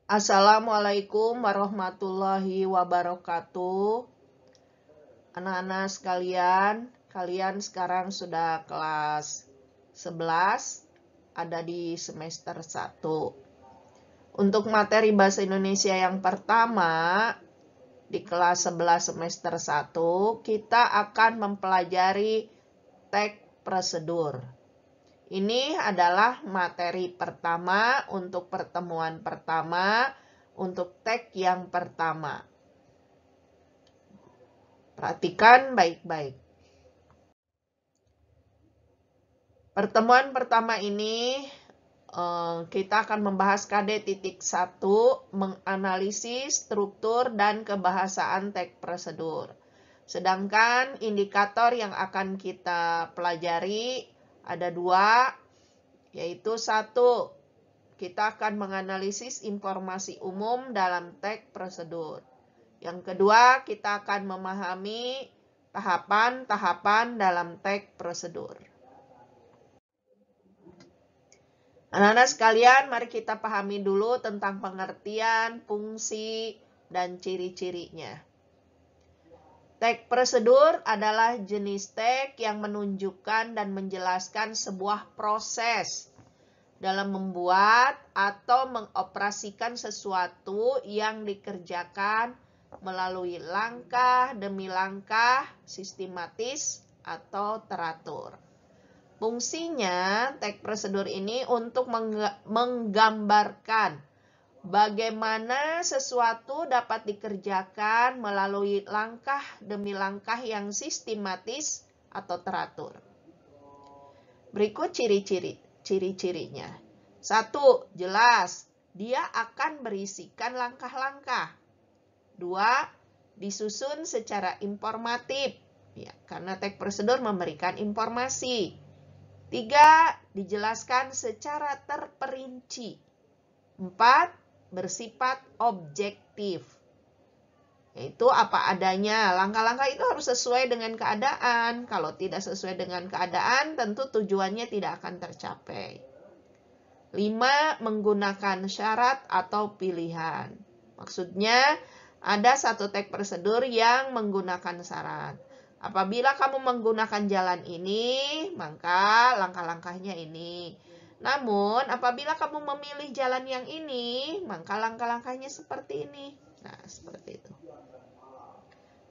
Assalamualaikum warahmatullahi wabarakatuh. Anak-anak sekalian, kalian sekarang sudah kelas 11, ada di semester 1. Untuk materi bahasa Indonesia yang pertama, di kelas 11 semester 1, kita akan mempelajari teks prosedur. Ini adalah materi pertama untuk pertemuan pertama, untuk teks yang pertama. Perhatikan baik-baik. Pertemuan pertama ini kita akan membahas KD.1, menganalisis struktur dan kebahasaan teks prosedur. Sedangkan indikator yang akan kita pelajari ada 2, yaitu 1, kita akan menganalisis informasi umum dalam teks prosedur. Yang kedua, kita akan memahami tahapan-tahapan dalam teks prosedur. Anak-anak sekalian, mari kita pahami dulu tentang pengertian, fungsi, dan ciri-cirinya. Teks prosedur adalah jenis teks yang menunjukkan dan menjelaskan sebuah proses dalam membuat atau mengoperasikan sesuatu yang dikerjakan melalui langkah demi langkah, sistematis atau teratur. Fungsinya, teks prosedur ini untuk menggambarkan bagaimana sesuatu dapat dikerjakan melalui langkah demi langkah yang sistematis atau teratur. Berikut ciri-cirinya. 1. Jelas, dia akan berisikan langkah-langkah. 2. Disusun secara informatif, ya, karena teks prosedur memberikan informasi. 3. Dijelaskan secara terperinci. 4. Bersifat objektif, yaitu apa adanya. Langkah-langkah itu harus sesuai dengan keadaan. Kalau tidak sesuai dengan keadaan, tentu tujuannya tidak akan tercapai. 5. Menggunakan syarat atau pilihan. Maksudnya, ada satu teks prosedur yang menggunakan syarat. Apabila kamu menggunakan jalan ini, maka langkah-langkahnya ini. Namun, apabila kamu memilih jalan yang ini, maka langkah-langkahnya seperti ini. Nah, seperti itu.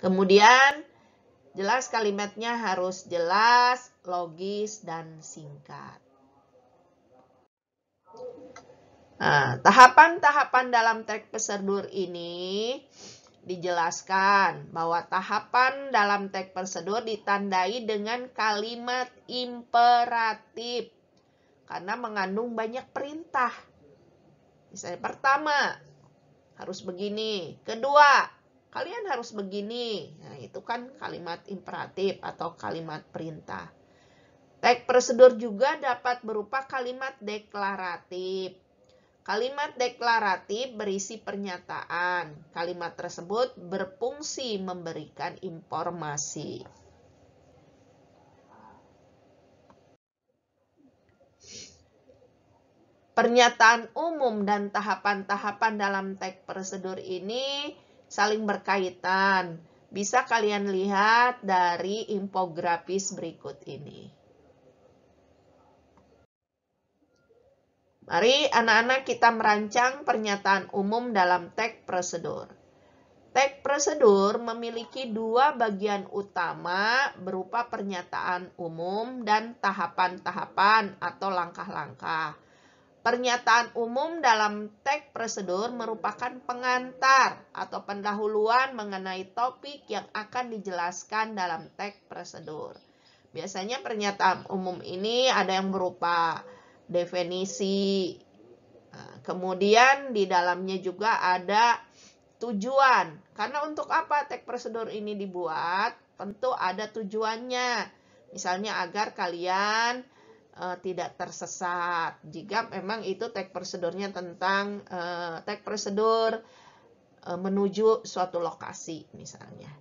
Kemudian, jelas kalimatnya harus jelas, logis, dan singkat. Nah, tahapan-tahapan dalam teks prosedur ini dijelaskan bahwa tahapan dalam teks prosedur ditandai dengan kalimat imperatif karena mengandung banyak perintah. Misalnya pertama, harus begini. Kedua, kalian harus begini. Nah, itu kan kalimat imperatif atau kalimat perintah. Teks prosedur juga dapat berupa kalimat deklaratif. Kalimat deklaratif berisi pernyataan. Kalimat tersebut berfungsi memberikan informasi. Pernyataan umum dan tahapan-tahapan dalam teks prosedur ini saling berkaitan. Bisa kalian lihat dari infografis berikut ini. Mari anak-anak kita merancang pernyataan umum dalam teks prosedur. Teks prosedur memiliki 2 bagian utama berupa pernyataan umum dan tahapan-tahapan atau langkah-langkah. Pernyataan umum dalam teks prosedur merupakan pengantar atau pendahuluan mengenai topik yang akan dijelaskan dalam teks prosedur. Biasanya pernyataan umum ini ada yang berupa definisi. Kemudian di dalamnya juga ada tujuan. Karena untuk apa teks prosedur ini dibuat? Tentu ada tujuannya. Misalnya agar kalian tidak tersesat. Jika memang itu teks prosedurnya tentang teks prosedur menuju suatu lokasi misalnya.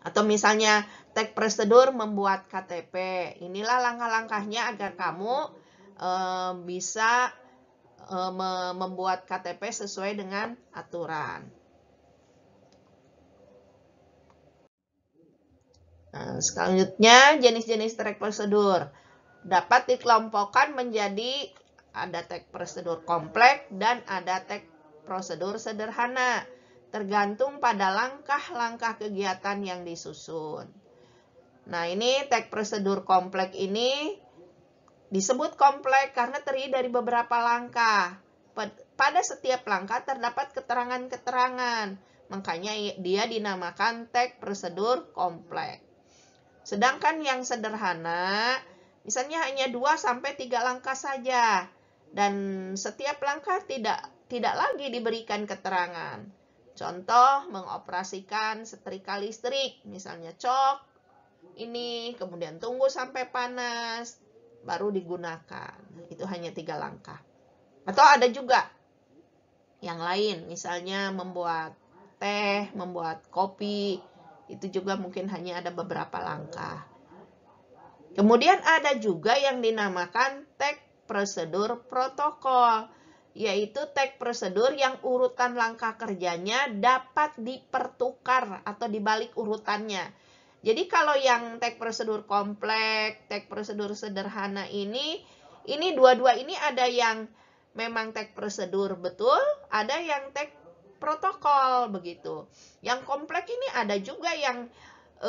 Atau misalnya teks prosedur membuat KTP. Inilah langkah-langkahnya agar kamu bisa membuat KTP sesuai dengan aturan. Nah, selanjutnya jenis-jenis track prosedur dapat dikelompokkan menjadi ada track prosedur kompleks dan ada track prosedur sederhana, tergantung pada langkah-langkah kegiatan yang disusun. Nah, ini track prosedur kompleks ini disebut kompleks karena terdiri dari beberapa langkah. Pada setiap langkah terdapat keterangan-keterangan, makanya dia dinamakan track prosedur kompleks. Sedangkan yang sederhana, misalnya hanya 2-3 langkah saja, dan setiap langkah tidak lagi diberikan keterangan. Contoh, mengoperasikan setrika listrik, misalnya cok ini, kemudian tunggu sampai panas, baru digunakan. Itu hanya 3 langkah. Atau ada juga yang lain, misalnya membuat teh, membuat kopi, itu juga mungkin hanya ada beberapa langkah. Kemudian ada juga yang dinamakan track prosedur protokol, yaitu track prosedur yang urutan langkah kerjanya dapat dipertukar atau dibalik urutannya. Jadi kalau yang track prosedur kompleks, track prosedur sederhana ini dua-dua ini ada yang memang track prosedur betul, ada yang track protokol begitu. Yang kompleks ini ada juga yang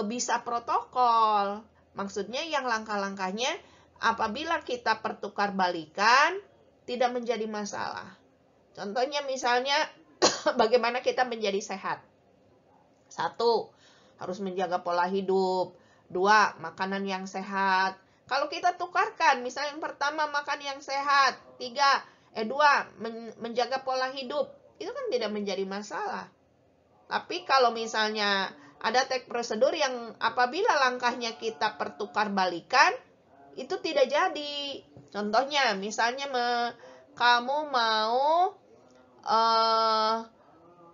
bisa protokol. Maksudnya yang langkah-langkahnya apabila kita pertukar balikan tidak menjadi masalah. Contohnya misalnya bagaimana kita menjadi sehat. 1, harus menjaga pola hidup. 2, makanan yang sehat. Kalau kita tukarkan, misalnya yang pertama makan yang sehat. 2, menjaga pola hidup. Itu kan tidak menjadi masalah. Tapi kalau misalnya ada track prosedur yang apabila langkahnya kita pertukar balikan, itu tidak jadi. Contohnya, misalnya kamu mau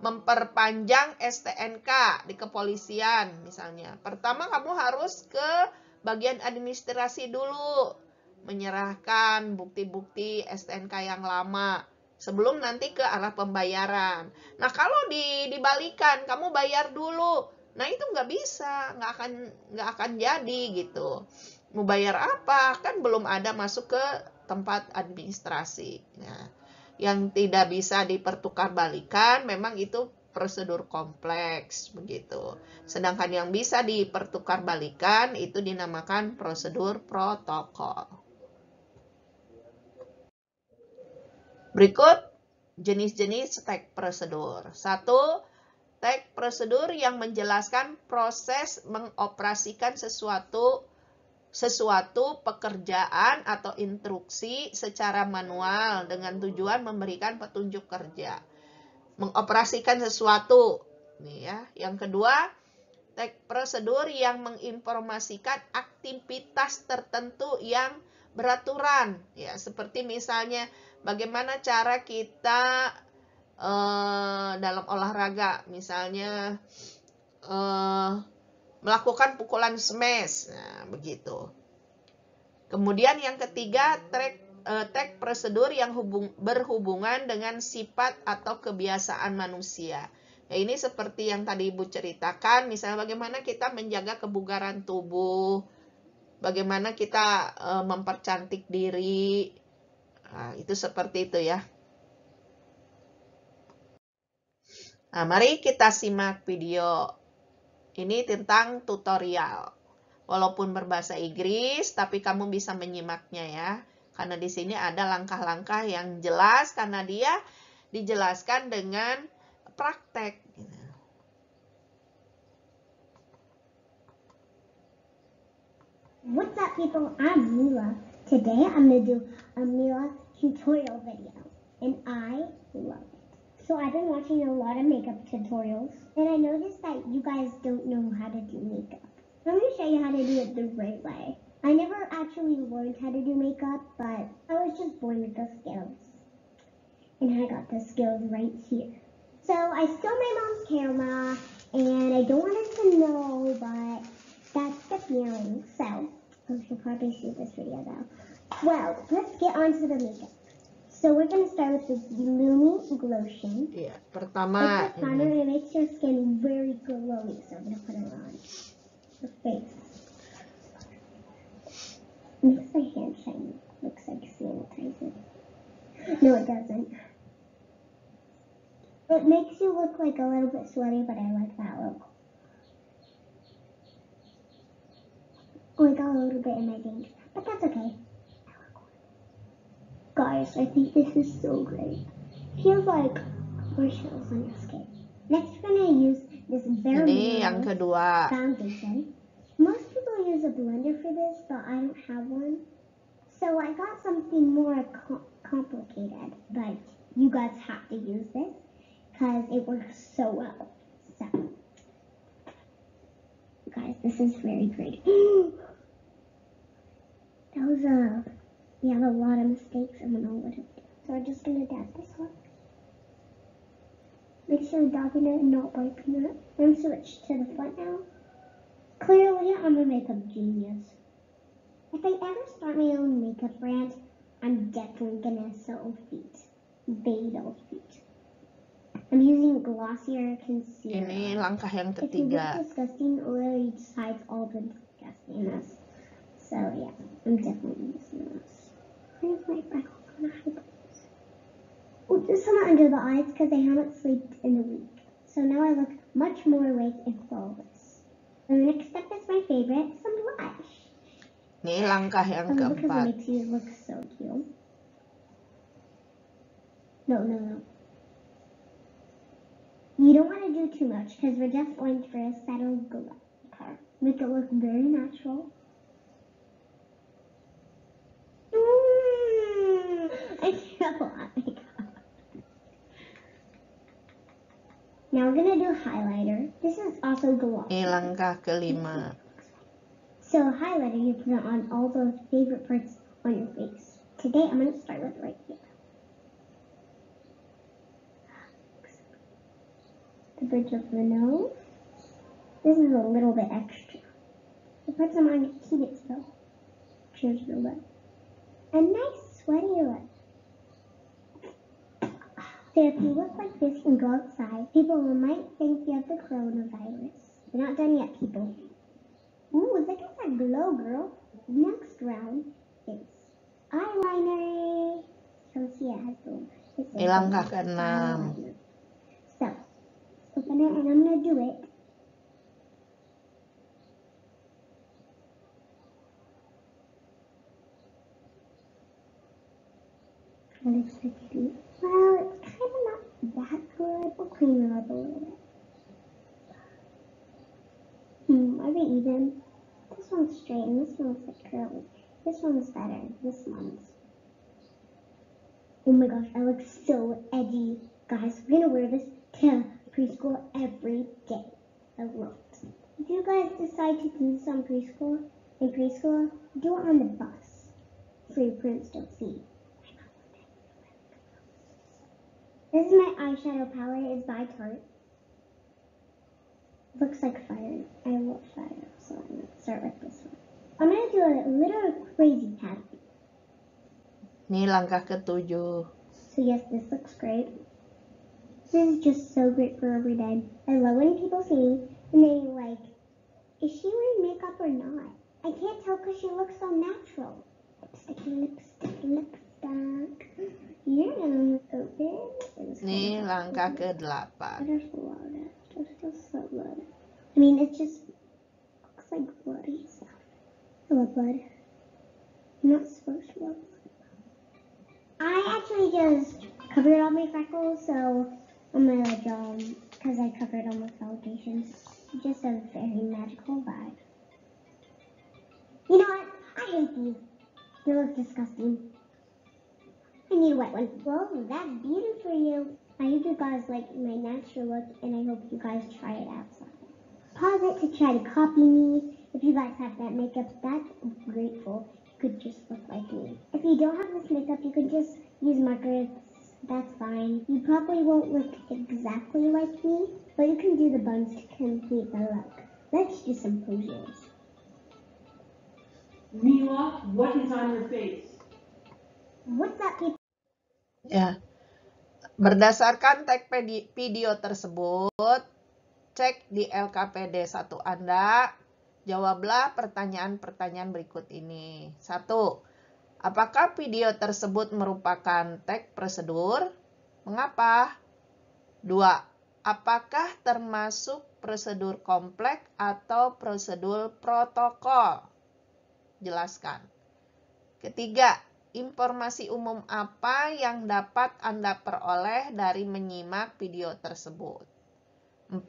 memperpanjang STNK di kepolisian misalnya. Pertama kamu harus ke bagian administrasi dulu, menyerahkan bukti-bukti STNK yang lama sebelum nanti ke arah pembayaran. Nah, kalau dibalikan, kamu bayar dulu. Nah, itu nggak bisa, nggak akan jadi gitu. Mau bayar apa? Kan belum ada masuk ke tempat administrasi. Nah, yang tidak bisa dipertukar balikan memang itu prosedur kompleks begitu. Sedangkan yang bisa dipertukar balikan itu dinamakan prosedur protokol. Berikut jenis-jenis track prosedur. 1, track prosedur yang menjelaskan proses mengoperasikan sesuatu pekerjaan atau instruksi secara manual dengan tujuan memberikan petunjuk kerja. Mengoperasikan sesuatu. Nih ya. Yang kedua, track prosedur yang menginformasikan aktivitas tertentu yang beraturan. Ya, seperti misalnya bagaimana cara kita dalam olahraga, misalnya melakukan pukulan smash, nah begitu. Kemudian yang ketiga, track prosedur yang berhubungan dengan sifat atau kebiasaan manusia. Ya, ini seperti yang tadi Ibu ceritakan, misalnya bagaimana kita menjaga kebugaran tubuh, bagaimana kita mempercantik diri, nah, itu seperti itu ya. Nah, mari kita simak video ini tentang tutorial. Walaupun berbahasa Inggris, tapi kamu bisa menyimaknya ya. Karena di sini ada langkah-langkah yang jelas karena dia dijelaskan dengan praktek. What's up, people? I'm Mila. Today I'm going to do a Mila tutorial video, and I love it. So I've been watching a lot of makeup tutorials, and I noticed that you guys don't know how to do makeup. I'm going to show you how to do it the right way. I never actually learned how to do makeup, but I was just born with the skills. And I got the skills right here. So I stole my mom's camera, and I don't want her to know, but that's the feeling. So she'll probably see this video though. Well, let's get on to the makeup. So we're gonna start with this Lumi Glotion. Iya, pertama It's a primer and it makes your skin very glowy. So I'm gonna put it on the face. Makes my hand shiny. Looks like sanitizer. No, it doesn't. It makes you look like a little bit sweaty, but I like that look. Oh, I got a little bit in my veins, but that's okay. Guys, I think this is so great. Feels like marshmallows on your skin. Next, we're gonna use this Bare ini yang Minerals kedua. foundation. Most people use a blender for this, but I don't have one. So I got something more complicated, but you guys have to use this because it works so well. So, guys, this is very great. That was we have a lot of mistakes. I don't know what to do. So we're just gonna dab this one. Make sure you're dabbing it and not wiping it. I'm switch to the front now. Clearly, I'm a makeup genius. If I ever start my own makeup brand, I'm definitely gonna sell feet. Beidou feet. I'm using glossier concealer. Ini langkah yang If you look ketiga. disgusting, literally each side's all been disgustingness. So yeah, I'm definitely using this. Where's my freckles gonna hide this? Oh, there's some under the eyes because I haven't slept in a week. So now I look much more awake and flawless. The next step is my favorite, some blush. Ini langkah yang Because it keempat. makes you look so cute. No. You don't want to do too much because we're just going for a settled glow. Okay. Make it look very natural. I can't lie. Now we're gonna do highlighter. This is also glossy. Ini langkah kelima. So highlighter, you put it on all the favorite parts on your face. Today I'm gonna start with right here. The bridge of the nose. This is a little bit extra. So put some on your keep it still. Cheers your lip. A nice sweaty lip. So if you look like this and go outside, people might think you have the coronavirus. We're not done yet, people. Ooh, look at that glow, girl. Next round is eyeliner. So see, it has the. Ini langkah keenam. Eyeliner. So open it, and I'm gonna do it. It looks like it. Well, it's kind of not that good. We'll clean it up a little bit. Are they even? This one's straight and this one's like curly. This one's better. This one's. Oh my gosh, I look so edgy. Guys, we're gonna wear this to preschool every day. I love it. If you guys decide to do this in preschool, do it on the bus so your parents don't see. This is my eyeshadow palette. It's by Tarte. Looks like fire. I love fire, so I'm gonna start with this one. I'm gonna do a little crazy cat. Ini langkah ketujuh. So yes, this looks great. This is just so great for every day. I love when people see me and they like, is she wearing makeup or not? I can't tell because she looks so natural. Lipstick. You're gonna open. Ini langkah ke-8. There's so blood. I mean, it just looks like bloody stuff. I love blood. You're not supposed to love blood. I actually just covered all my freckles, so I'm gonna because I covered all my foundations. Just a very magical vibe. You know what? I hate these. They look disgusting. I need a wet one. Well, that's beauty for you. I hope you guys like my natural look, and I hope you guys try it outside. Pause it to try to copy me. If you guys have that makeup, that's grateful. You could just look like me. If you don't have this makeup, you could just use markers. That's fine. You probably won't look exactly like me, but you can do the buns to complete the look. Let's do some poses. Mila, what is on your face? What's up, people? Ya. Berdasarkan tag video tersebut, cek di LKPD 1 Anda, jawablah pertanyaan-pertanyaan berikut ini. 1. Apakah video tersebut merupakan tag prosedur? Mengapa? 2. Apakah termasuk prosedur kompleks atau prosedur protokol? Jelaskan. Ketiga, informasi umum apa yang dapat Anda peroleh dari menyimak video tersebut? 4.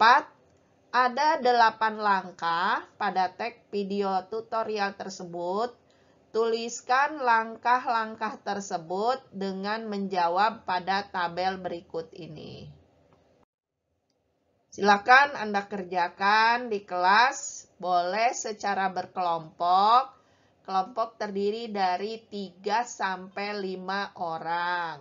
Ada 8 langkah pada tag video tutorial tersebut. Tuliskan langkah-langkah tersebut dengan menjawab pada tabel berikut ini. Silakan Anda kerjakan di kelas, boleh secara berkelompok. Kelompok terdiri dari 3-5 orang.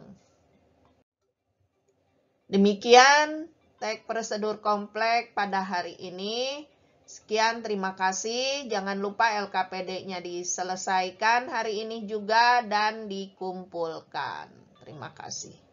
Demikian tag prosedur kompleks pada hari ini. Sekian, terima kasih. Jangan lupa LKPD-nya diselesaikan hari ini juga dan dikumpulkan. Terima kasih.